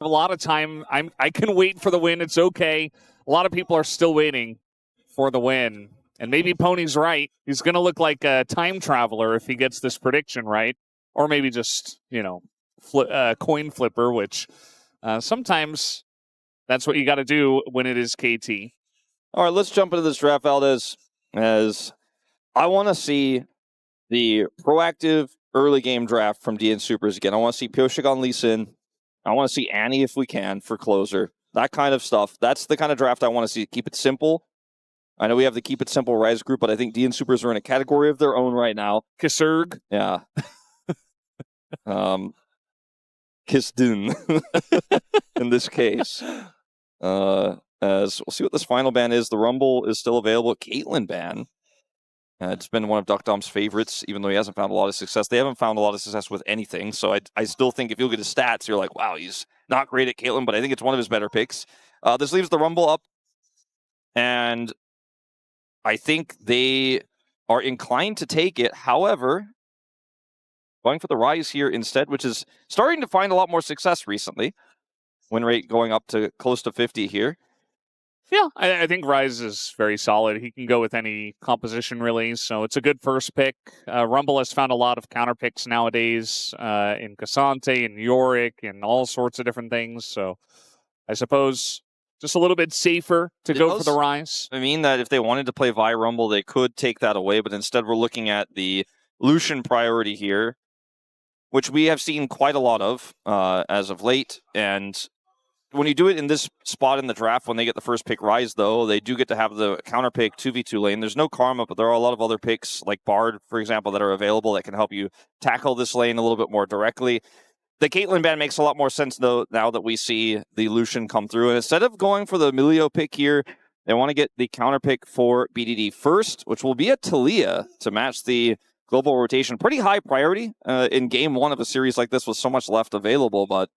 a lot of time. I can wait for the win. It's okay. A lot of people are still waiting for the win. And maybe Pony's right. He's going to look like a time traveler if he gets this prediction right. Or maybe just, coin flipper, which sometimes that's what you got to do when it is KT. All right, let's jump into this draft, Valdes, as I want to see the proactive early game draft from DN SOOPers again. I want to see Pyosik on Lucian. I want to see Annie if we can for Clozer. That kind of stuff. That's the kind of draft I want to see. Keep it simple. I know we have the Keep It Simple Ryze group, but I think DN SOOPers are in a category of their own right now. Kisserg. Yeah. Kisdun in this case. As we'll see what this final ban is. The Rumble is still available. Caitlyn ban. It's been one of deokdam's favorites, even though he hasn't found a lot of success. They haven't found a lot of success with anything, so I still think if you look at his stats, you're like, wow, he's not great at Caitlyn, but I think it's one of his better picks. This leaves the Rumble up, and I think they are inclined to take it. However, going for the Ryze here instead, which is starting to find a lot more success recently. Win rate going up to close to 50 here. Yeah, I think Ryze is very solid. He can go with any composition, really, so it's a good first pick. Rumble has found a lot of counter picks nowadays in Cassante and Yorick and all sorts of different things, so I suppose just a little bit safer to go for the Ryze. I mean that if they wanted to play Vi Rumble, they could take that away, but instead we're looking at the Lucian priority here, which we have seen quite a lot of as of late, and when you do it in this spot in the draft, when they get the first pick Ryze, though, they do get to have the counter pick 2v2 lane. There's no Karma, but there are a lot of other picks, like Bard, for example, that are available that can help you tackle this lane a little bit more directly. The Caitlyn ban makes a lot more sense, though, now that we see the Lucian come through. And instead of going for the Emilio pick here, they want to get the counter pick for BDD first, which will be a Taliyah to match the global rotation. Pretty high priority in game one of a series like this with so much left available, but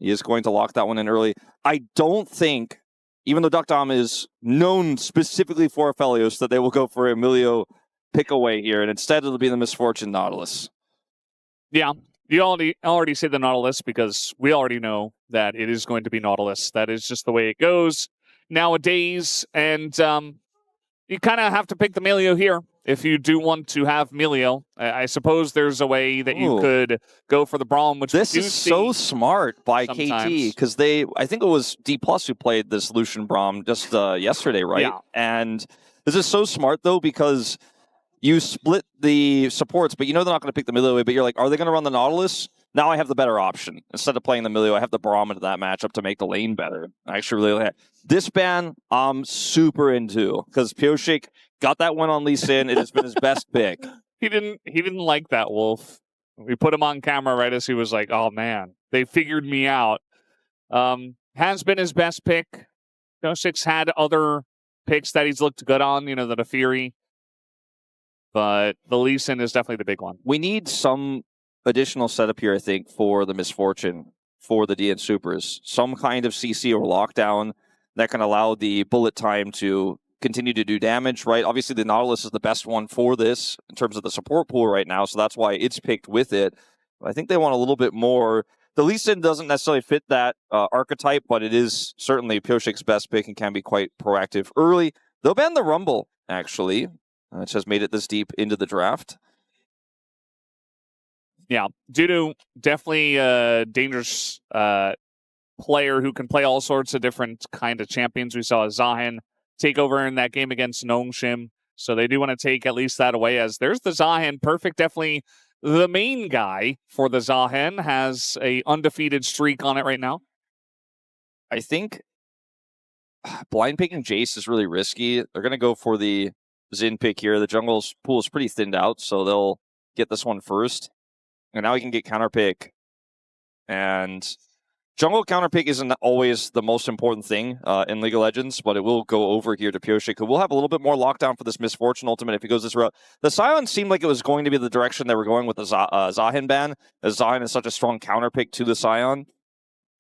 he is going to lock that one in early. I don't think, even though deokdam is known specifically for Aphelios, that they will go for Emilio pick away here, and instead it'll be the Miss Fortune Nautilus. Yeah, you already say the Nautilus because we already know that it is going to be Nautilus. That is just the way it goes nowadays, and you kind of have to pick the Melio here if you do want to have Melio. I suppose there's a way that you could go for the Braum, which this is so smart by KT, because I think it was D+ who played this Lucian Braum just yesterday, right? Yeah. And this is so smart, though, because you split the supports, but you know they're not going to pick the Melio away, but you're like, are they going to run the Nautilus? Now I have the better option. Instead of playing the Melio, I have the Braum into that matchup to make the lane better. I actually really like this ban. I'm super into because Pyosik got that one on Lucian. It has been his best pick. He didn't like that, Wolf. We put him on camera right as he was like, "Oh man, they figured me out." Has been his best pick. Pyosik's had other picks that he's looked good on. The Naafiri, but the Lucian is definitely the big one. We need some additional setup here, I think, for the Miss Fortune for the DN SOOPers. Some kind of CC or lockdown that can allow the bullet time to continue to do damage, right? Obviously, the Nautilus is the best one for this in terms of the support pool right now, so that's why it's picked with it. I think they want a little bit more. The Lucian doesn't necessarily fit that archetype, but it is certainly Pyosik's best pick and can be quite proactive early. They'll ban the Rumble, actually, which has made it this deep into the draft. Yeah, DuDu, definitely a dangerous player who can play all sorts of different kind of champions. We saw Zahen take over in that game against Nongshim, so they do want to take at least that away, as there's the Zahen. Perfect, definitely the main guy for the Zahen, has a undefeated streak on it right now. I think blind picking Jace is really risky. They're going to go for the Xin pick here. The jungle's pool is pretty thinned out, so they'll get this one first. And now we can get counterpick. And jungle counterpick isn't always the most important thing in League of Legends, but it will go over here to Pyosik, who will have a little bit more lockdown for this Miss Fortune ultimate if he goes this route. The Sion seemed like it was going to be the direction they were going with the Zahen ban, as Zahen is such a strong counterpick to the Sion.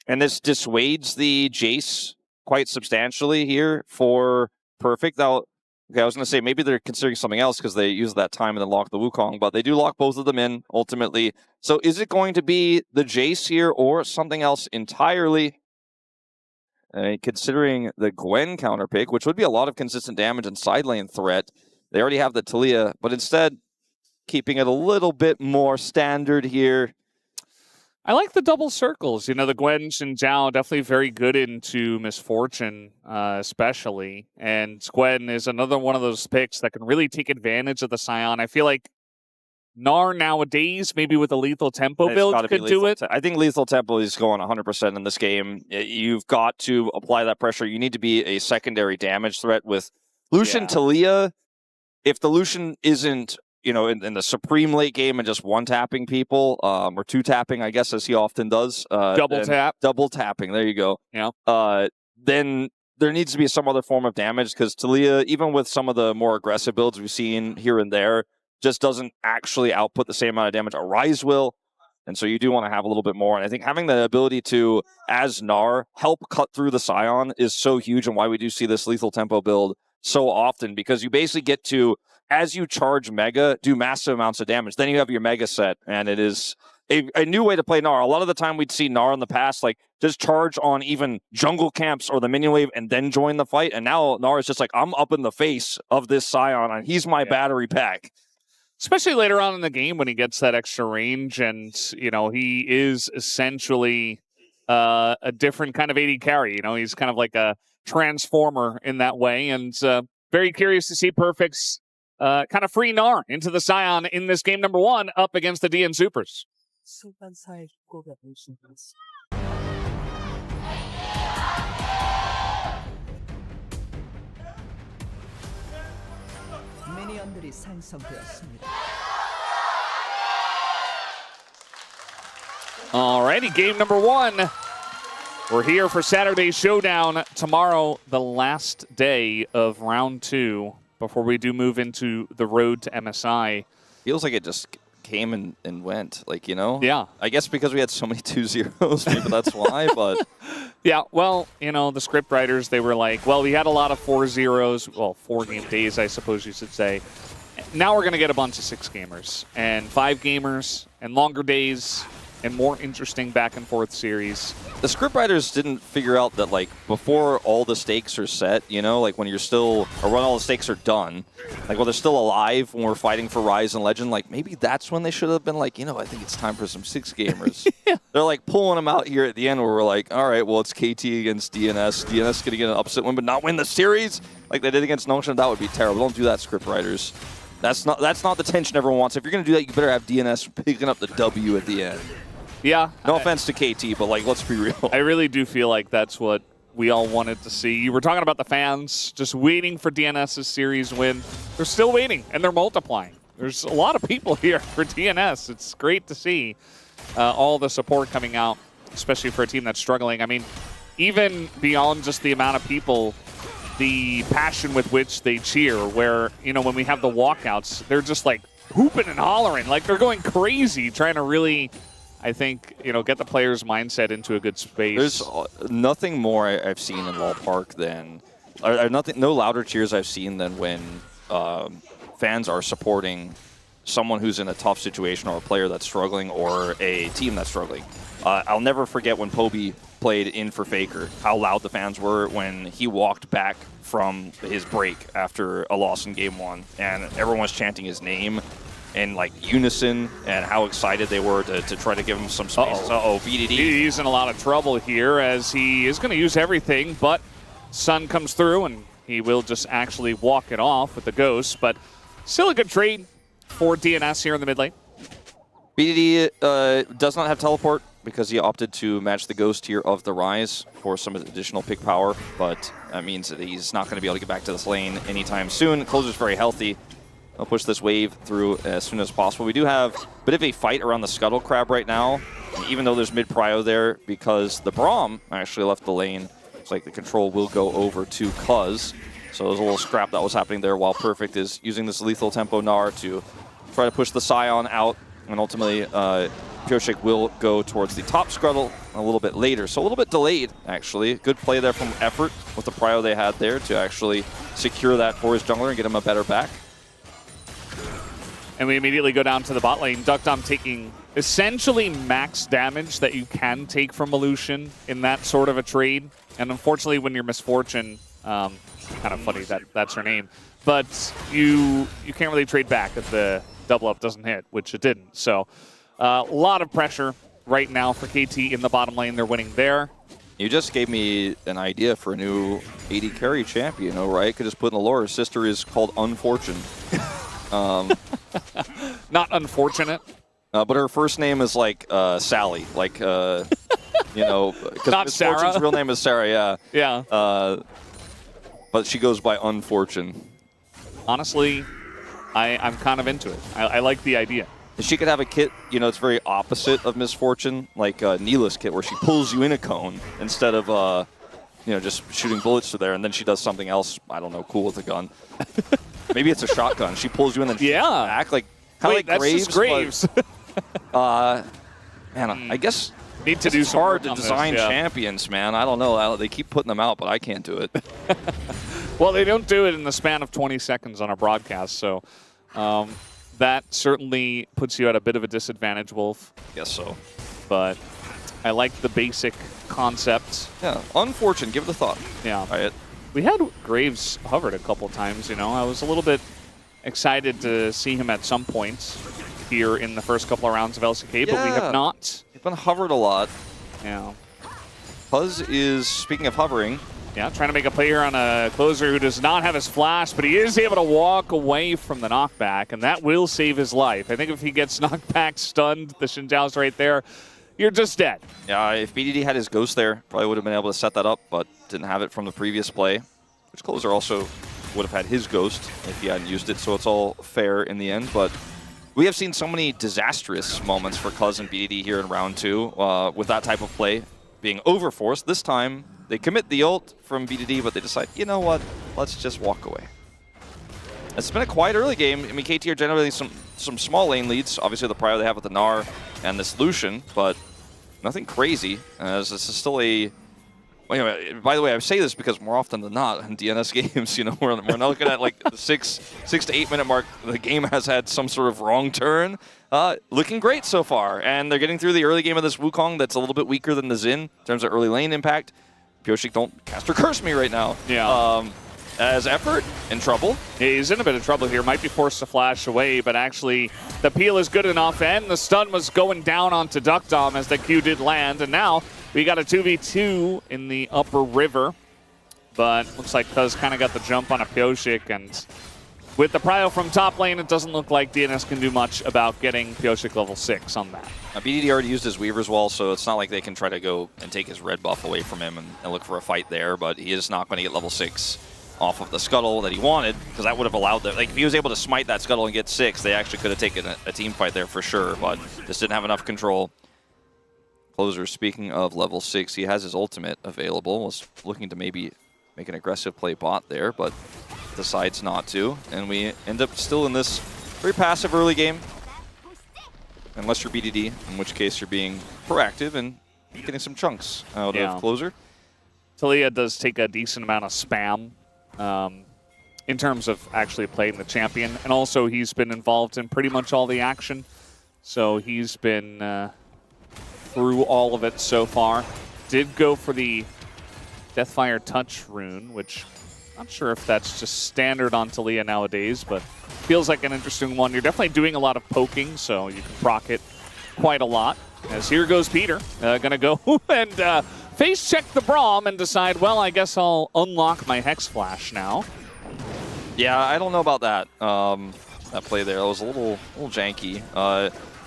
And this dissuades the Jace quite substantially here for Perfect. Now, okay, I was going to say maybe they're considering something else because they use that time and then lock the Wukong, but they do lock both of them in ultimately. So is it going to be the Jace here or something else entirely? Considering the Gwen counter pick, which would be a lot of consistent damage and side lane threat, they already have the Taliyah, but instead keeping it a little bit more standard here. I like the double circles. You know, the Gwens and Zhao definitely very good into Miss Fortune, especially. And Gwen is another one of those picks that can really take advantage of the Sion. I feel like Gnar nowadays, maybe with a lethal tempo build, could do it. I think lethal tempo is going 100% in this game. You've got to apply that pressure. You need to be a secondary damage threat with Lucian Taliyah. If the Lucian isn't, you know, in the supreme late game and just one-tapping people, or two-tapping, I guess, as he often does. Double tapping, there you go. Yeah. Then there needs to be some other form of damage, because Taliyah, even with some of the more aggressive builds we've seen here and there, just doesn't actually output the same amount of damage a Ryze will. And so you do want to have a little bit more. And I think having the ability to, as Gnar, help cut through the Sion is so huge, and why we do see this lethal tempo build so often, because you basically get to, as you charge Mega, do massive amounts of damage. Then you have your Mega set, and it is a new way to play Gnar. A lot of the time we'd see Gnar in the past, like, just charge on even jungle camps or the minion wave and then join the fight. And now Gnar is just like, I'm up in the face of this Sion, and he's my battery pack. Especially later on in the game when he gets that extra range, and, you know, he is essentially a different kind of AD carry. You know, he's kind of like a transformer in that way, and very curious to see Perfect's kind of free Gnar into the Sion in this game number 1 up against the DN SOOPers. 미니언들이 생성되었습니다. Alrighty, game number 1. We're here for Saturday's Showdown. Tomorrow, the last day of round 2 before we do move into the road to MSI. Feels like it just came and went, like, you know? Yeah. I guess because we had so many 2-0s, maybe that's why, but... Yeah, well, you know, the script writers, they were like, well, we had a lot of 4-0s, well, 4-game days, I suppose you should say. Now we're going to get a bunch of 6-gamers and 5-gamers and longer days and more interesting back-and-forth series. The scriptwriters didn't figure out that, like, before all the stakes are set, you know, like when you're still, or when all the stakes are done, like when they're still alive, when we're fighting for Ryze and Legend, like maybe that's when they should have been like, you know, I think it's time for some 6-gamers. Yeah. They're like pulling them out here at the end where we're like, all right, well, it's KT against DNS. DNS is going to get an upset win, but not win the series like they did against Notion. That would be terrible. Don't do that, scriptwriters. That's not the tension everyone wants. If you're going to do that, you better have DNS picking up the W at the end. Yeah. No offense to KT, but, like, let's be real. I really do feel like that's what we all wanted to see. You were talking about the fans just waiting for DNS's series win. They're still waiting, and they're multiplying. There's a lot of people here for DNS. It's great to see all the support coming out, especially for a team that's struggling. I mean, even beyond just the amount of people, the passion with which they cheer, where, you know, when we have the walkouts, they're just, like, hooping and hollering. Like, they're going crazy trying to really... I think, you know, get the player's mindset into a good space. There's nothing more I've seen in Wall Park than, no louder cheers I've seen than when fans are supporting someone who's in a tough situation, or a player that's struggling, or a team that's struggling. I'll never forget when Poby played in for Faker, how loud the fans were when he walked back from his break after a loss in Game 1, and everyone was chanting his name in, like, unison, and how excited they were to try to give him some space. VDD. He's in a lot of trouble here, as he is going to use everything, but Sun comes through, and he will just actually walk it off with the Ghost, but still a good trade for DNS here in the mid lane. VDD does not have teleport, because he opted to match the Ghost here of the Ryze for some additional pick power, but that means that he's not going to be able to get back to this lane anytime soon. Clozer's very healthy. I'll push this wave through as soon as possible. We do have a bit of a fight around the Scuttle Crab right now, even though there's mid-prio there, because the Braum actually left the lane. Looks like the control will go over to Cuzz. So there's a little scrap that was happening there, while Perfect is using this lethal tempo Gnar to try to push the Sion out, and ultimately Pyosik will go towards the top Scuttle a little bit later. So a little bit delayed, actually. Good play there from Effort with the prio they had there to actually secure that for his jungler and get him a better back. And we immediately go down to the bot lane. deokdam taking essentially max damage that you can take from a Lucian in that sort of a trade. And unfortunately, when you're Miss Fortune, kind of funny that that's her name, but you can't really trade back if the double up doesn't hit, which it didn't. So a lot of pressure right now for KT in the bottom lane. They're winning there. You just gave me an idea for a new AD carry champion, right? Could just put in the lore. Her sister is called Unfortune. Not unfortunate. But her first name is like Sally, like, you know, because Miss Sarah. Fortune's real name is Sarah, yeah. Yeah. But she goes by Unfortune. Honestly, I'm kind of into it. I like the idea. She could have a kit, you know, it's very opposite of Miss Fortune, like Neela's kit, where she pulls you in a cone instead of, you know, just shooting bullets through there, and then she does something else, I don't know, cool with a gun. Maybe it's a shotgun. She pulls you in and yeah. back, like kind of like that's Graves. Just Graves. But, man, I guess need to do it's some hard work to on design this, yeah. champions, man. I don't know. They keep putting them out, but I can't do it. Well, they don't do it in the span of 20 seconds on a broadcast, so that certainly puts you at a bit of a disadvantage, Wolf. Guess so. But I like the basic concept. Yeah, Unfortunate. Give it a thought. Yeah. Try it. We had Graves hovered a couple times, you know. I was a little bit excited to see him at some point here in the first couple of rounds of LCK, but we have not. He's been hovered a lot. Yeah. Cuzz is, speaking of hovering, yeah, trying to make a play here on a Clozer who does not have his flash, but he is able to walk away from the knockback, and that will save his life. I think if he gets knocked back, stunned, the Xin Zhao's right there, you're just dead. yeah, if BDD had his ghost there, probably would have been able to set that up, but didn't have it from the previous play, which Clozer also would have had his ghost if he hadn't used it, so it's all fair in the end. But we have seen so many disastrous moments for Cuzz and BDD here in round 2 with that type of play being overforced. This time, they commit the ult from BDD, but they decide, you know what, let's just walk away. It's been a quiet early game. I mean, KT are generating some small lane leads. Obviously, the prior they have with the Gnar and this Lucian, but nothing crazy, as this is still a... Well, anyway, by the way, I say this because more often than not in DNS games, you know, we're not looking at like the 6 to 8 minute mark. The game has had some sort of wrong turn. Looking great so far, and they're getting through the early game of this Wukong that's a little bit weaker than the Xin in terms of early lane impact. Pyosik, don't cast or curse me right now. Yeah. As Effort in trouble. Yeah, he's in a bit of trouble here. Might be forced to flash away, but actually the peel is good enough, and the stun was going down onto deokdam as the Q did land, and now we got a 2v2 in the upper river, but looks like Cuzz kind of got the jump on a Pyosik, and with the prio from top lane, it doesn't look like DNS can do much about getting Pyosik level 6 on that. BDD already used his Weaver's Wall, so it's not like they can try to go and take his red buff away from him and look for a fight there, but he is not going to get level 6 off of the Scuttle that he wanted, because that would have allowed them, like if he was able to smite that Scuttle and get 6, they actually could have taken a team fight there for sure, but just didn't have enough control. Clozer, speaking of level 6, he has his ultimate available. Was looking to maybe make an aggressive play bot there, but decides not to. And we end up still in this very passive early game. Unless you're BDD, in which case you're being proactive and getting some chunks out of Clozer. Taliyah does take a decent amount of spam in terms of actually playing the champion. And also he's been involved in pretty much all the action. So he's been... through all of it so far. Did go for the Deathfire Touch rune, which I'm not sure if that's just standard on Taliyah nowadays, but feels like an interesting one. You're definitely doing a lot of poking, so you can proc it quite a lot. As here goes Peter, gonna go and face check the Braum and decide, well, I guess I'll unlock my Hex Flash now. Yeah, I don't know about that. That play there, that was a little janky.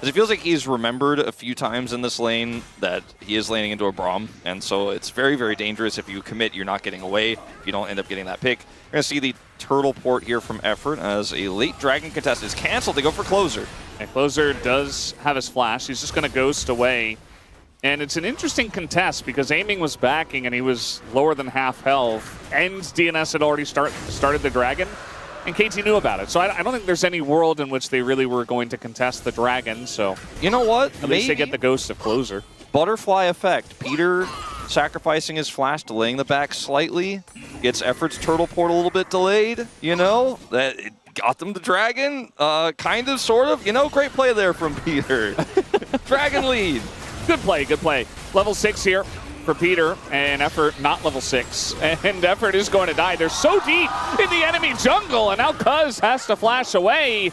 It feels like he's remembered a few times in this lane that he is laning into a Braum, and so it's very, very dangerous. If you commit, you're not getting away. If you don't end up getting that pick. We're going to see the turtle port here from Effort as a late Dragon contest is canceled. They go for Clozer. And Clozer does have his flash. He's just going to ghost away. And it's an interesting contest because aiming was backing and he was lower than half health, and DNS had already started the Dragon. And KT knew about it. So I don't think there's any world in which they really were going to contest the Dragon. So you know what? At least they get the ghost of Clozer. Butterfly effect. Peter sacrificing his flash, delaying the back slightly. Gets Effort's turtle port a little bit delayed. You know, that it got them the Dragon. Kind of, sort of. You know, great play there from Peter. Dragon lead. Good play, good play. Level 6 here for Peter, and Effort not level 6. And Effort is going to die. They're so deep in the enemy jungle, and now Cuzz has to flash away.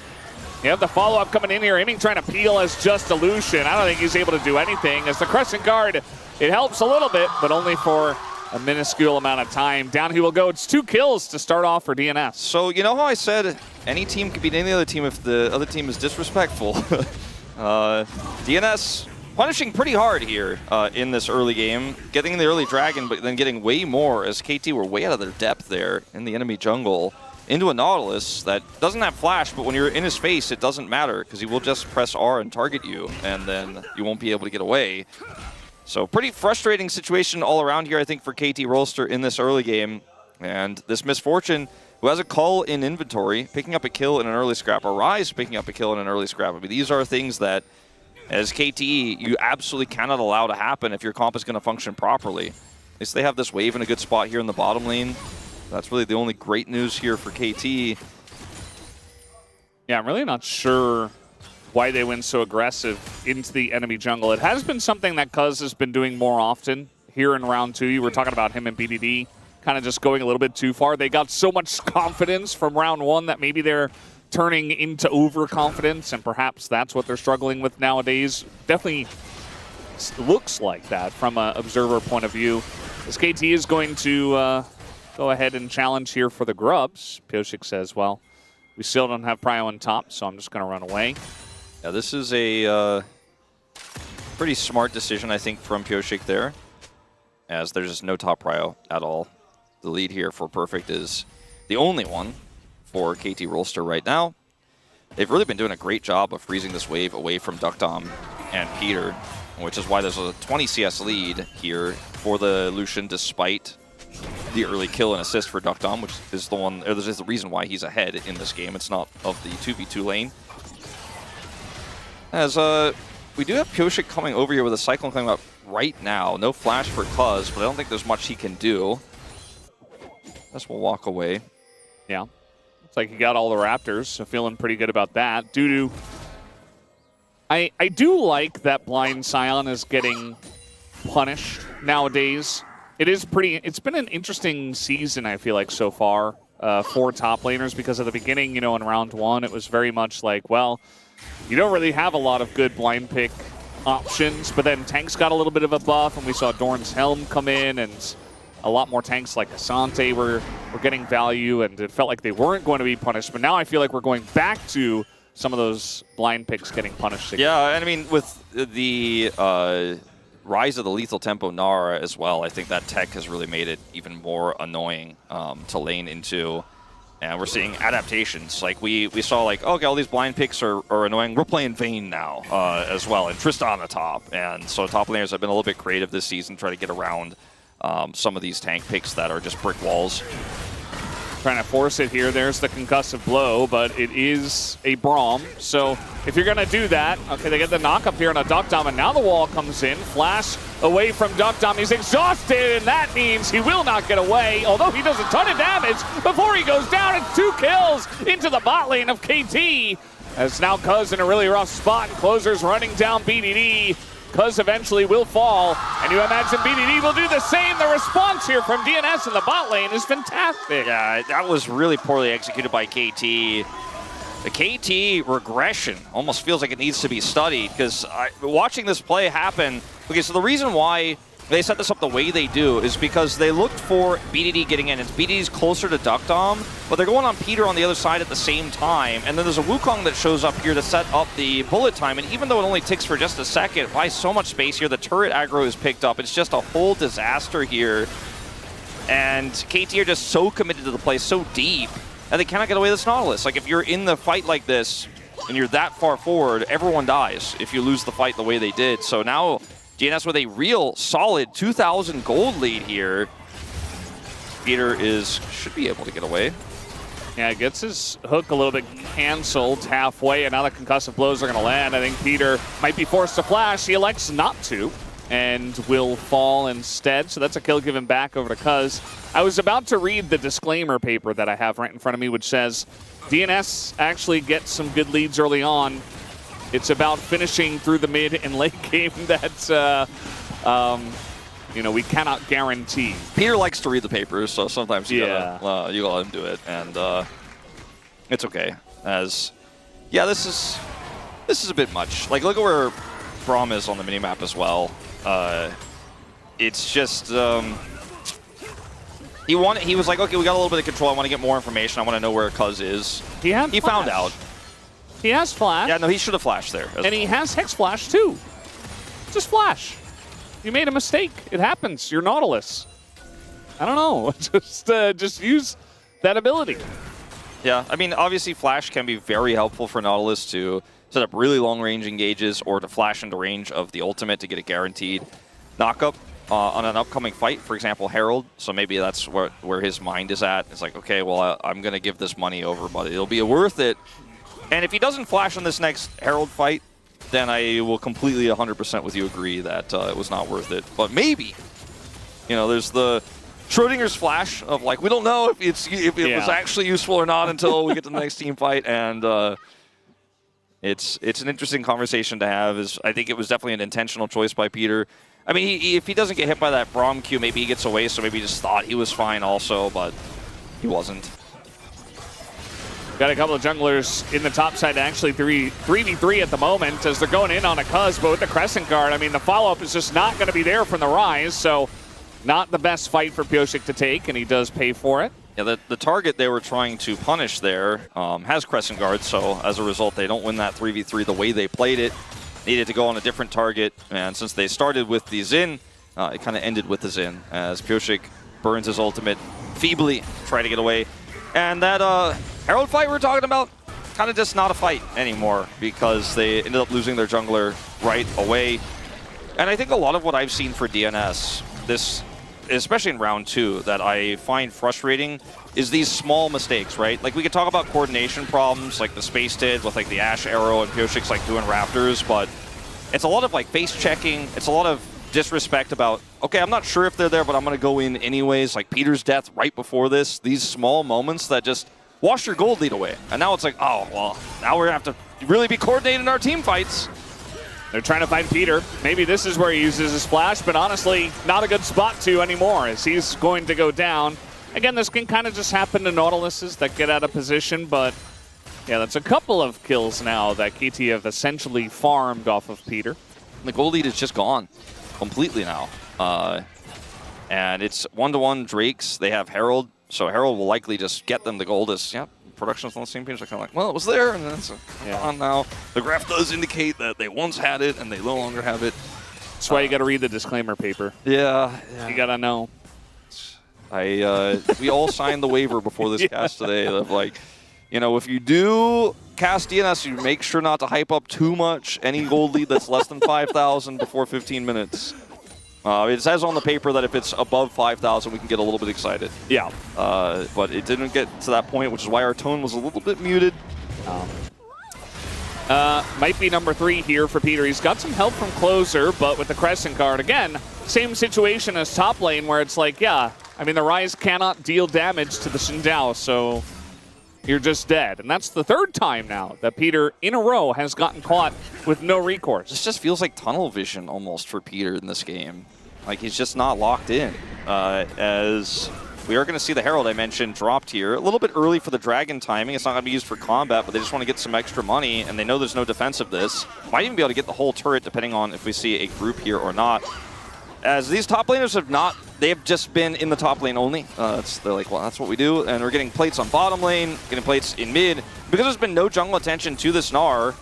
You have the follow-up coming in here, aiming, trying to peel as just a Lucian. I don't think he's able to do anything. As the Crescent Guard, it helps a little bit, but only for a minuscule amount of time. Down he will go. It's 2 kills to start off for DNS. So you know how I said any team can beat any other team if the other team is disrespectful? DNS punishing pretty hard here in this early game, getting the early dragon, but then getting way more as KT were way out of their depth there in the enemy jungle into a Nautilus that doesn't have flash, but when you're in his face, it doesn't matter because he will just press R and target you, and then you won't be able to get away. So pretty frustrating situation all around here, I think, for KT Rolster in this early game. And this Miss Fortune, who has a cull in inventory, picking up a kill in an early scrap, or Ryze picking up a kill in an early scrap. I mean, these are things that, as KT, you absolutely cannot allow to happen if your comp is going to function properly. At least they have this wave in a good spot here in the bottom lane. That's really the only great news here for KT. Yeah, I'm really not sure why they went so aggressive into the enemy jungle. It has been something that Cuzz has been doing more often here in round 2. You were talking about him and BDD kind of just going a little bit too far. They got so much confidence from round 1 that maybe they're turning into overconfidence, and perhaps that's what they're struggling with nowadays. Definitely looks like that from an observer point of view. As KT is going to go ahead and challenge here for the grubs. Pyosik says, well, we still don't have Prio on top, so I'm just going to run away. Yeah, this is a pretty smart decision, I think, from Pyosik there, as there's just no top Prio at all. The lead here for Perfect is the only one for KT Rolster right now. They've really been doing a great job of freezing this wave away from deokdam and Peter, which is why there's a 20 CS lead here for the Lucian, despite the early kill and assist for deokdam, which is the one, or this is the reason why he's ahead in this game. It's not of the 2v2 lane. As we do have Pyosik coming over here with a Cyclone coming up right now. No flash for Cuzz, but I don't think there's much he can do. Guess we'll walk away. Yeah. Looks like he got all the Raptors, so feeling pretty good about that. DuDu. I do like that blind Sion is getting punished nowadays. It's been an interesting season, I feel like, so far for top laners, because at the beginning, you know, in round 1, it was very much like, well, you don't really have a lot of good blind pick options, but then tanks got a little bit of a buff, and we saw Dorn's Helm come in, and a lot more tanks like Asante were getting value, and it felt like they weren't going to be punished. But now I feel like we're going back to some of those blind picks getting punished again. Yeah, and I mean, with the rise of the lethal tempo Gnar as well, I think that tech has really made it even more annoying to lane into. And we're seeing adaptations. Like we saw, like, okay, all these blind picks are annoying. We're playing Vayne now as well, and Trista on the top. And so top laners have been a little bit creative this season, trying to get around some of these tank picks that are just brick walls. Trying to force it here. There's the concussive blow, but it is a Braum. So if you're going to do that, okay, they get the knock up here on a deokdam, and now the wall comes in. Flash away from deokdam. He's exhausted, and that means he will not get away, although he does a ton of damage before he goes down. It's 2 kills into the bot lane of KT. As now Cuzz in a really rough spot, and Clozer's running down BDD. Cuzz eventually will fall, and you imagine BDD will do the same. The response here from DNS in the bot lane is fantastic. Yeah, that was really poorly executed by KT. The KT regression almost feels like it needs to be studied, because watching this play happen, okay, so the reason why they set this up the way they do is because they looked for BDD getting in. It's BDD's closer to deokdam, but they're going on Peter on the other side at the same time. And then there's a Wukong that shows up here to set up the bullet time. And even though it only ticks for just a second, it buys so much space here. The turret aggro is picked up. It's just a whole disaster here. And KT are just so committed to the play, so deep, and they cannot get away with this Nautilus. Like, if you're in the fight like this and you're that far forward, everyone dies if you lose the fight the way they did. So now DNS with a real solid 2,000 gold lead here. Peter should be able to get away. Yeah, gets his hook a little bit canceled halfway, and now the concussive blows are going to land. I think Peter might be forced to flash. He elects not to, and will fall instead. So that's a kill given back over to Cuzz. I was about to read the disclaimer paper that I have right in front of me, which says DNS actually gets some good leads early on. It's about finishing through the mid and late game that, you know, we cannot guarantee. Peter likes to read the papers, so sometimes you gotta let him do it, and it's okay. As this is a bit much. Like, look at where Braum is on the minimap as well. It's just he was like, okay, we got a little bit of control. I want to get more information. I want to know where Cuzz is. He found out. He has flash. Yeah, no, he should have flashed there. And he has Hex Flash too. Just flash. You made a mistake. It happens. You're Nautilus. I don't know. Just use that ability. Yeah, I mean, obviously Flash can be very helpful for Nautilus to set up really long-range engages or to flash into range of the ultimate to get a guaranteed knockup on an upcoming fight, for example, Herald. So maybe that's where his mind is at. It's like, okay, well, I'm going to give this money over, but it'll be worth it. And if he doesn't flash on this next Herald fight, then I will completely 100% with you agree that it was not worth it. But maybe, you know, there's the Schrodinger's flash of like, we don't know if it was actually useful or not until we get to the next team fight, and it's an interesting conversation to have. I think it was definitely an intentional choice by Peter. I mean, if he doesn't get hit by that Braum Q, maybe he gets away, so maybe he just thought he was fine also, but he wasn't. Got a couple of junglers in the top side, actually 3v3 at the moment as they're going in on a Cuzz, but with the Crescent Guard, I mean, the follow-up is just not going to be there from the Ryze, so not the best fight for Pyosik to take, and he does pay for it. Yeah, the target they were trying to punish there has Crescent Guard, so as a result, they don't win that 3v3 the way they played it. Needed to go on a different target, and since they started with the Xin, it kind of ended with the Xin, as Pyosik burns his ultimate feebly, try to get away. And that Herald fight we're talking about, kind of just not a fight anymore, because they ended up losing their jungler right away. And I think a lot of what I've seen for DNS, especially in round 2, that I find frustrating is these small mistakes, right? Like, we could talk about coordination problems, like the Space did with like the Ash Arrow and Pyosik's like doing Raptors, but it's a lot of like face checking. It's a lot of disrespect about, okay, I'm not sure if they're there, but I'm going to go in anyways. Like Peter's death right before this, these small moments that just wash your gold lead away. And now it's like, oh, well, now we're going to have to really be coordinating our team fights. They're trying to find Peter. Maybe this is where he uses his flash, but honestly, not a good spot to anymore as he's going to go down. Again, this can kind of just happen to Nautiluses that get out of position, but yeah, that's a couple of kills now that KT have essentially farmed off of Peter. The gold lead is just gone completely now. And it's 1-to-1 Drakes. They have Herald, so Herald will likely just get them the gold as, production's on the same page. They're kind of like, well, it was there, and then it's on now. The graph does indicate that they once had it, and they no longer have it. That's why you got to read the disclaimer paper. Yeah. You got to know. We all signed the waiver before this cast today of like, you know, if you do cast DNS, you make sure not to hype up too much any gold lead that's less than 5,000 before 15 minutes. It says on the paper that if it's above 5,000, we can get a little bit excited. Yeah. But it didn't get to that point, which is why our tone was a little bit muted. Might be number 3 here for Peter. He's got some help from Clozer, but with the Crescent Guard, again, same situation as top lane where it's like, I mean, the Ryze cannot deal damage to the Zhao, so you're just dead. And that's the 3rd time now that Peter in a row has gotten caught with no recourse. This just feels like tunnel vision almost for Peter in this game. Like, he's just not locked in. As we are going to see the Herald I mentioned dropped here. A little bit early for the Dragon timing. It's not going to be used for combat, but they just want to get some extra money, and they know there's no defense of this. Might even be able to get the whole turret depending on if we see a group here or not. As these top laners they have just been in the top lane only. They're like, well, that's what we do. And we're getting plates on bottom lane, getting plates in mid. Because there's been no jungle attention to this Gnar,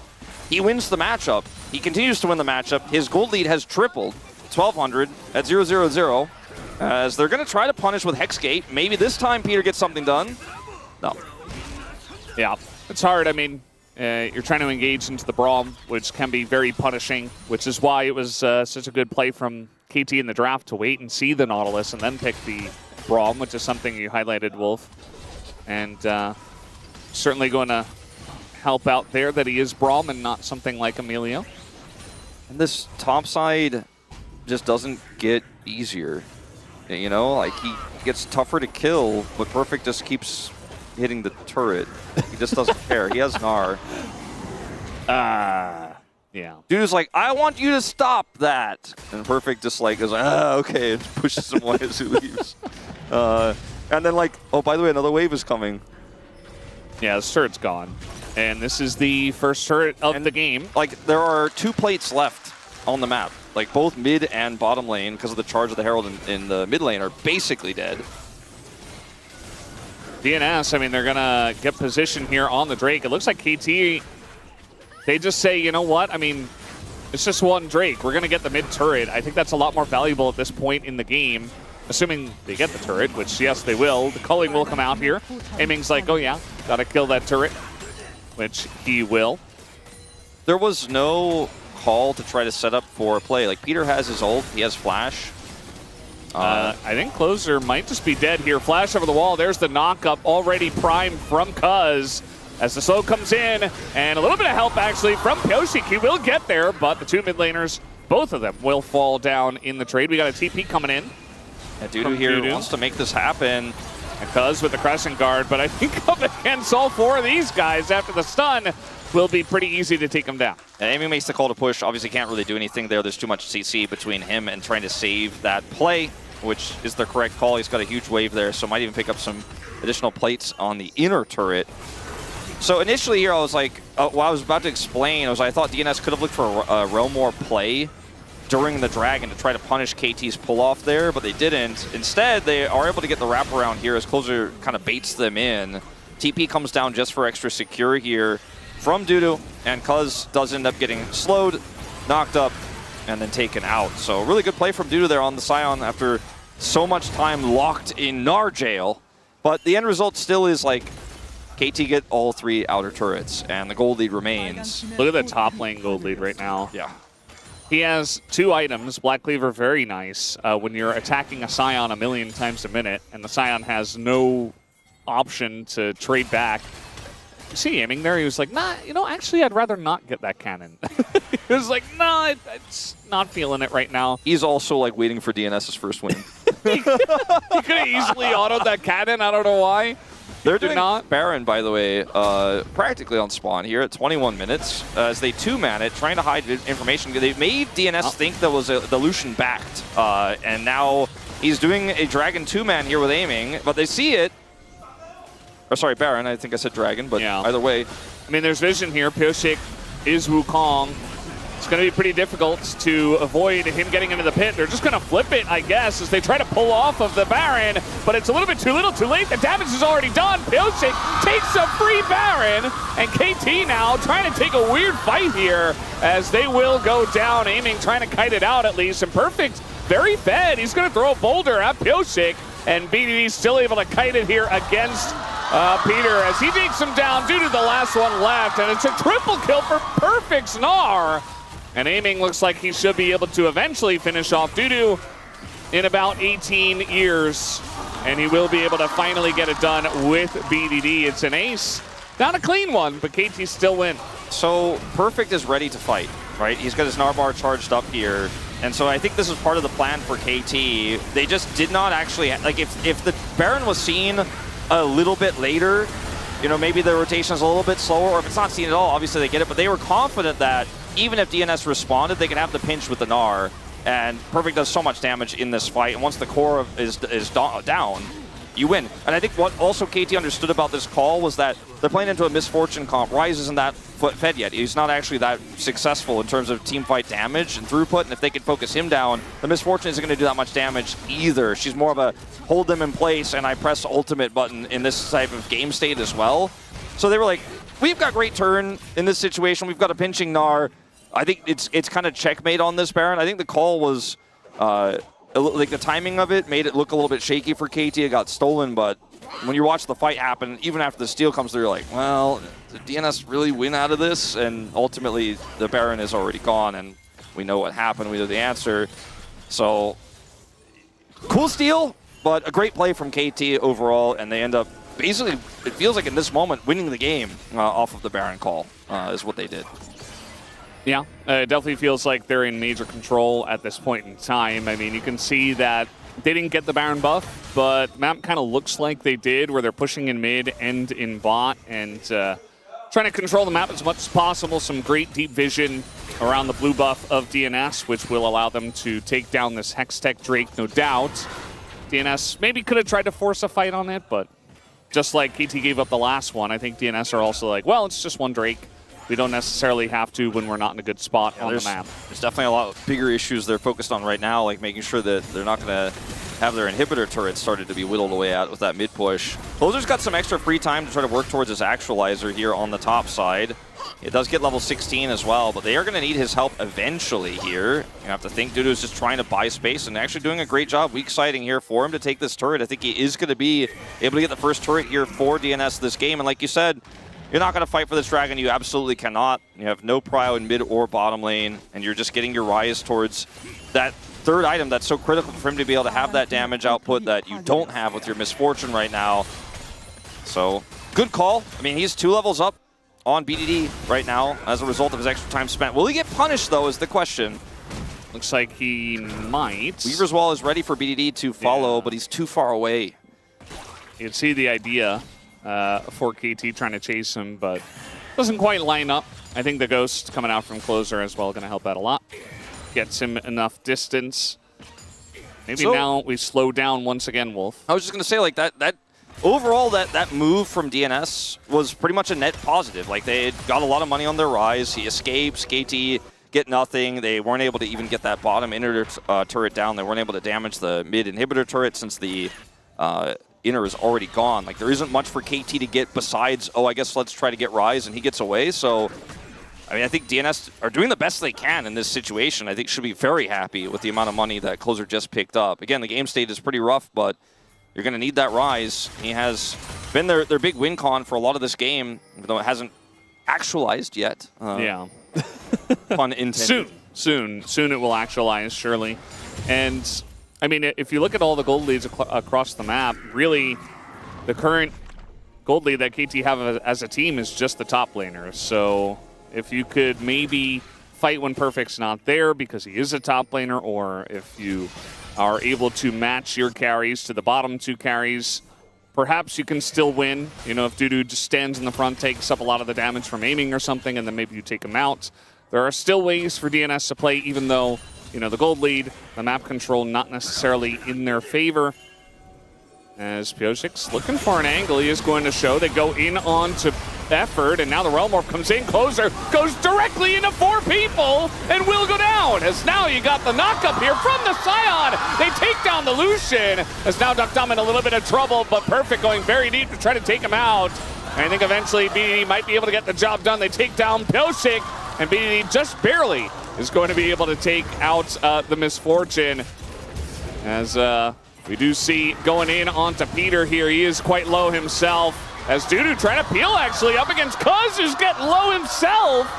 he wins the matchup. He continues to win the matchup. His gold lead has tripled, 1,200 at 0-0-0. As they're going to try to punish with Hexgate. Maybe this time Peter gets something done. No. Yeah, it's hard. I mean, you're trying to engage into the Braum, which can be very punishing, which is why it was such a good play from KT in the draft to wait and see the Nautilus and then pick the Braum, which is something you highlighted, Wolf. And certainly going to help out there that he is Braum and not something like Emilio. And this top side just doesn't get easier. You know, like he gets tougher to kill, but Perfect just keeps hitting the turret. He just doesn't care. He has Gnar. Yeah. Dude's like, I want you to stop that. And Perfect just like goes, okay, and pushes him away as he leaves. And then like, oh, by the way, another wave is coming. Yeah, this turret's gone. And this is the first turret of the game. Like, there are 2 plates left on the map. Like, both mid and bottom lane, because of the charge of the Herald in the mid lane, are basically dead. DNS, I mean, they're going to get position here on the Drake. It looks like KT, they just say, you know what? I mean, it's just one Drake. We're going to get the mid turret. I think that's a lot more valuable at this point in the game, assuming they get the turret, which, yes, they will. The culling will come out here. Aiming's like, oh, yeah, got to kill that turret, which he will. There was no call to try to set up for a play. Like, Peter has his ult. He has flash. I think Clozer might just be dead here. Flash over the wall. There's the knock-up already primed from Cuzz as the slow comes in. And a little bit of help, actually, from Pyosik. He will get there, but the 2 mid laners, both of them, will fall down in the trade. We got a TP coming in. Yeah, DuDu here wants to make this happen. And Cuzz with the Crescent Guard, but I think up against all 4 of these guys after the stun will be pretty easy to take them down. And Amy makes the call to push. Obviously can't really do anything there. There's too much CC between him and trying to save that play, which is the correct call. He's got a huge wave there, so might even pick up some additional plates on the inner turret. So initially here I was like, while I was about to explain, I thought DNS could have looked for a Realm War play during the Dragon to try to punish KT's pull-off there, but they didn't. Instead, they are able to get the wraparound here as Clozer kind of baits them in. TP comes down just for extra secure here from DuDu, and Cuzz does end up getting slowed, knocked up, and then taken out. So really good play from DuDu there on the Sion after so much time locked in Gnar jail. But the end result still is like KT get all 3 outer turrets, and the gold lead remains. Look at the top lane gold lead right now. Yeah. He has 2 items. Black Cleaver, very nice. When you're attacking a Sion 1,000,000 times a minute, and the Sion has no option to trade back. You see aiming there, he was like, nah, you know, actually, I'd rather not get that cannon. He was like, nah, it's not feeling it right now. He's also like waiting for DNS's first win. He could have easily autoed that cannon. I don't know why. They're doing Baron, by the way, practically on spawn here at 21 minutes as they 2-man it, trying to hide information. They made DNS think that was the Lucian backed, and now he's doing a Dragon 2-man here with aiming, but they see it. Or sorry, Baron, I think I said Dragon, but yeah. Either way. I mean, there's vision here. Pyosik is Wukong. It's going to be pretty difficult to avoid him getting into the pit. They're just going to flip it, I guess, as they try to pull off of the Baron, but it's a little bit too little, too late. The damage is already done. Pyosik takes a free Baron, and KT now trying to take a weird fight here as they will go down, aiming, trying to kite it out at least. And Perfect, very fed. He's going to throw a boulder at Pyosik, and BDD still able to kite it here against Peter as he takes him down due to the last one left, and it's a triple kill for Perfect's Gnar. And aiming looks like he should be able to eventually finish off DuDu in about 18 years. And he will be able to finally get it done with BDD. It's an ace. Not a clean one, but KT still win. So Perfect is ready to fight, right? He's got his Gnar bar charged up here. And so I think this is part of the plan for KT. They just did not actually, like if the Baron was seen a little bit later, you know, maybe the rotation is a little bit slower, or if it's not seen at all, obviously they get it, but they were confident that even if DNS responded, they could have the pinch with the Gnar, and Perfect does so much damage in this fight, and once the core is down, you win. And I think what also KT understood about this call was that they're playing into a Miss Fortune comp. Ryze isn't that fed yet. He's not actually that successful in terms of team fight damage and throughput, and if they could focus him down, the Miss Fortune isn't going to do that much damage either. She's more of a hold them in place and I press ultimate button in this type of game state as well. So they were like, we've got great turn in this situation. We've got a pinching Gnar. I think it's kind of checkmate on this Baron. I think the call was, like the timing of it made it look a little bit shaky for KT. It got stolen, but when you watch the fight happen, even after the steal comes through, you're like, well, did DNS really win out of this? And ultimately, the Baron is already gone, and we know what happened. We know the answer. So, cool steal, but a great play from KT overall, and they end up basically, it feels like in this moment, winning the game off of the Baron call is what they did. Yeah, it definitely feels like they're in major control at this point in time. I mean, you can see that they didn't get the Baron buff, but the map kind of looks like they did, where they're pushing in mid and in bot, and trying to control the map as much as possible. Some great deep vision around the blue buff of DNS, which will allow them to take down this Hextech Drake, no doubt. DNS maybe could have tried to force a fight on it, but just like KT gave up the last one, I think DNS are also like, well, it's just one Drake. We don't necessarily have to when we're not in a good spot on the map. There's definitely a lot of bigger issues they're focused on right now, like making sure that they're not going to have their inhibitor turret started to be whittled away out with that mid push. Clozer's got some extra free time to try to work towards his actualizer here on the top side. It does get level 16 as well, but they are going to need his help eventually here. You have to think DuDu is just trying to buy space and actually doing a great job weak siding here for him to take this turret. I think he is going to be able to get the first turret here for DNS this game. And like you said, you're not going to fight for this dragon. You absolutely cannot. You have no prio in mid or bottom lane, and you're just getting your Ryze towards that third item that's so critical for him to be able to have that damage output that you don't have with your Miss Fortune right now. So, good call. I mean, he's 2 levels up on BDD right now as a result of his extra time spent. Will he get punished, though, is the question. Looks like he might. Weaver's Wall is ready for BDD to follow, but he's too far away. You can see the idea for KT trying to chase him, but doesn't quite line up. I think the Ghost coming out from Clozer as well going to help out a lot. Gets him enough distance. Maybe so, now we slow down once again, Wolf. I was just going to say, like, that overall, that move from DNS was pretty much a net positive. Like, they had got a lot of money on their Ryze. He escapes. KT get nothing. They weren't able to even get that bottom inner turret down. They weren't able to damage the mid inhibitor turret since the inner is already gone. Like, there isn't much for KT to get besides, oh, I guess let's try to get Ryze, and he gets away. So, I mean, I think DNS are doing the best they can in this situation. I think should be very happy with the amount of money that Clozer just picked up. Again, the game state is pretty rough, but you're going to need that Ryze. He has been their big win con for a lot of this game, even though it hasn't actualized yet. Yeah. Pun intended. Soon it will actualize, surely. And, I mean, if you look at all the gold leads across the map, really, the current gold lead that KT have as a team is just the top laner. So if you could maybe fight when Perfect's not there because he is a top laner, or if you are able to match your carries to the bottom 2 carries, perhaps you can still win. You know, if DuDu just stands in the front, takes up a lot of the damage from aiming or something, and then maybe you take him out. There are still ways for DNS to play, even though, you know, the gold lead, the map control, not necessarily in their favor. As Pyosik's looking for an angle, he is going to show. They go in on to effort, and now the Realm Morph comes in. Clozer goes directly into 4 people and will go down. As now you got the knock-up here from the Sion. They take down the Lucian. As now deokdam in a little bit of trouble, but Perfect going very deep to try to take him out. And I think eventually BDD might be able to get the job done. They take down Pyosik, and BDD just barely is going to be able to take out the Miss Fortune. As we do see going in onto Peter here. He is quite low himself. As DuDu trying to peel actually up against Cuzz, who's getting low himself.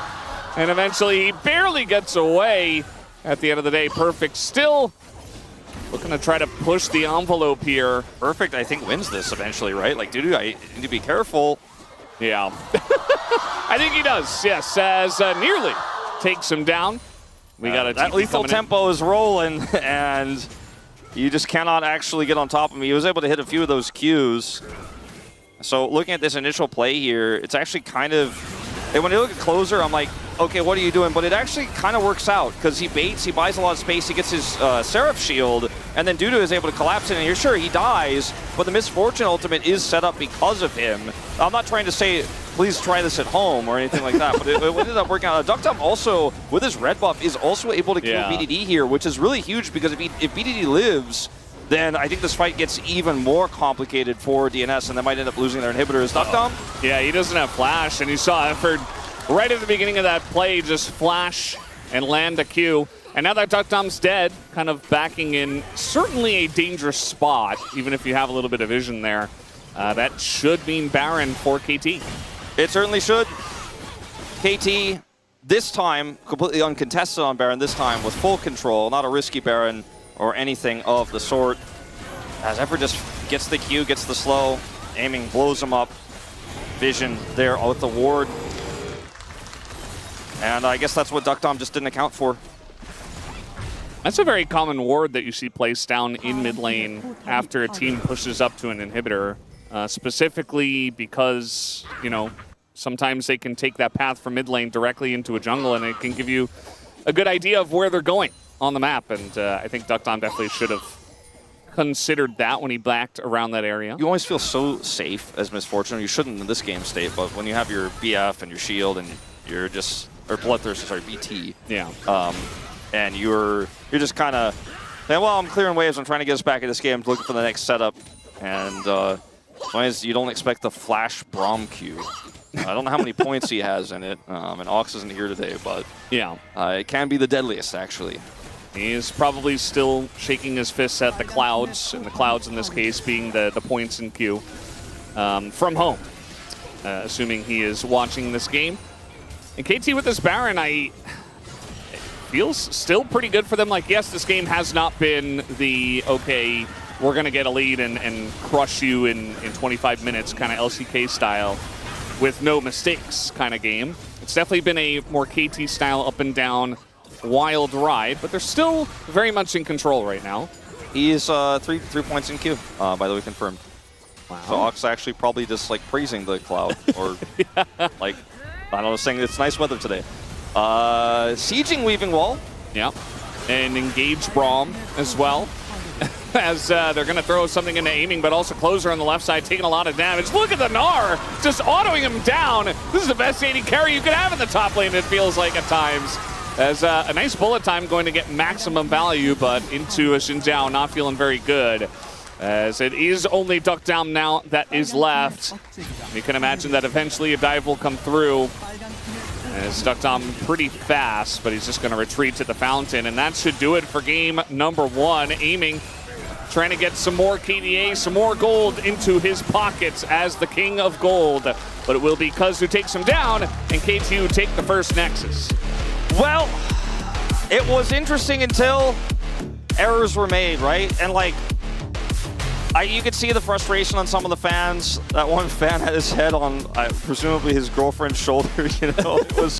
And eventually he barely gets away. At the end of the day, Perfect still looking to try to push the envelope here. Perfect, I think, wins this eventually, right? Like, DuDu, I need to be careful. Yeah. I think he does, yes, as nearly takes him down. We got a that lethal tempo is rolling, and you just cannot actually get on top of him. He was able to hit a few of those Qs. So looking at this initial play here, it's actually kind of, and when you look at Clozer, I'm like, okay, what are you doing? But it actually kind of works out because he baits, he buys a lot of space, he gets his Seraph shield, and then DuDu is able to collapse it, and you're sure he dies, but the Miss Fortune ultimate is set up because of him. I'm not trying to say, please try this at home or anything like that, but it ended up working out. deokdam also, with his red buff, is also able to kill BDD here, which is really huge because if BDD lives, then I think this fight gets even more complicated for DNS, and they might end up losing their inhibitors. deokdam? Yeah, he doesn't have flash, and you saw effort right at the beginning of that play, just flash and land a Q. And now that deokdam's dead, kind of backing in certainly a dangerous spot, even if you have a little bit of vision there. That should mean Baron for KT. It certainly should. KT, this time, completely uncontested on Baron, this time with full control, not a risky Baron or anything of the sort. As Effort just gets the Q, gets the slow, aiming, blows him up. Vision there with the ward. And I guess that's what deokdam just didn't account for. That's a very common ward that you see placed down in mid lane after a team pushes up to an inhibitor. Specifically because, you know, sometimes they can take that path from mid lane directly into a jungle, and it can give you a good idea of where they're going on the map. And I think deokdam definitely should have considered that when he backed around that area. You always feel so safe as Miss Fortune. You shouldn't in this game state, but when you have your BF and your shield and you're just, or Bloodthirster, sorry, BT. Yeah. And you're just kind of saying, well, I'm clearing waves. I'm trying to get us back in this game, looking for the next setup. And as long as you don't expect the flash Braum Q. I don't know how many points he has in it, and Ox isn't here today, but yeah, it can be the deadliest, actually. He's probably still shaking his fists at the clouds, and the clouds in this case being the points in queue from home, assuming he is watching this game. And KT with this Baron, it feels still pretty good for them. Like, yes, this game has not been the, okay, we're going to get a lead and crush you in 25 minutes kind of LCK style with no mistakes kind of game. It's definitely been a more KT style up and down wild ride, but they're still very much in control right now. He is 3 points in queue, by the way, confirmed. Wow. So Ox actually probably just like praising the cloud, or like, I don't know, saying it's nice weather today. Sieging Weaving Wall. Yeah, and engage Braum as well. As they're going to throw something into aiming, but also Clozer on the left side taking a lot of damage. Look at the Gnar, just autoing him down. This is the best AD carry you could have in the top lane, it feels like at times. As a nice bullet time going to get maximum value, but into a Zhao not feeling very good. As it is only deokdam now that is left. You can imagine that eventually a dive will come through. As deokdam pretty fast, but he's just going to retreat to the fountain, and that should do it for game number 1. Aiming, trying to get some more KDA, some more gold into his pockets as the king of gold. But it will be Cuzz who takes him down, and KT who take the first Nexus. Well, it was interesting until errors were made, right? And like, you could see the frustration on some of the fans. That one fan had his head on presumably his girlfriend's shoulder, you know. It was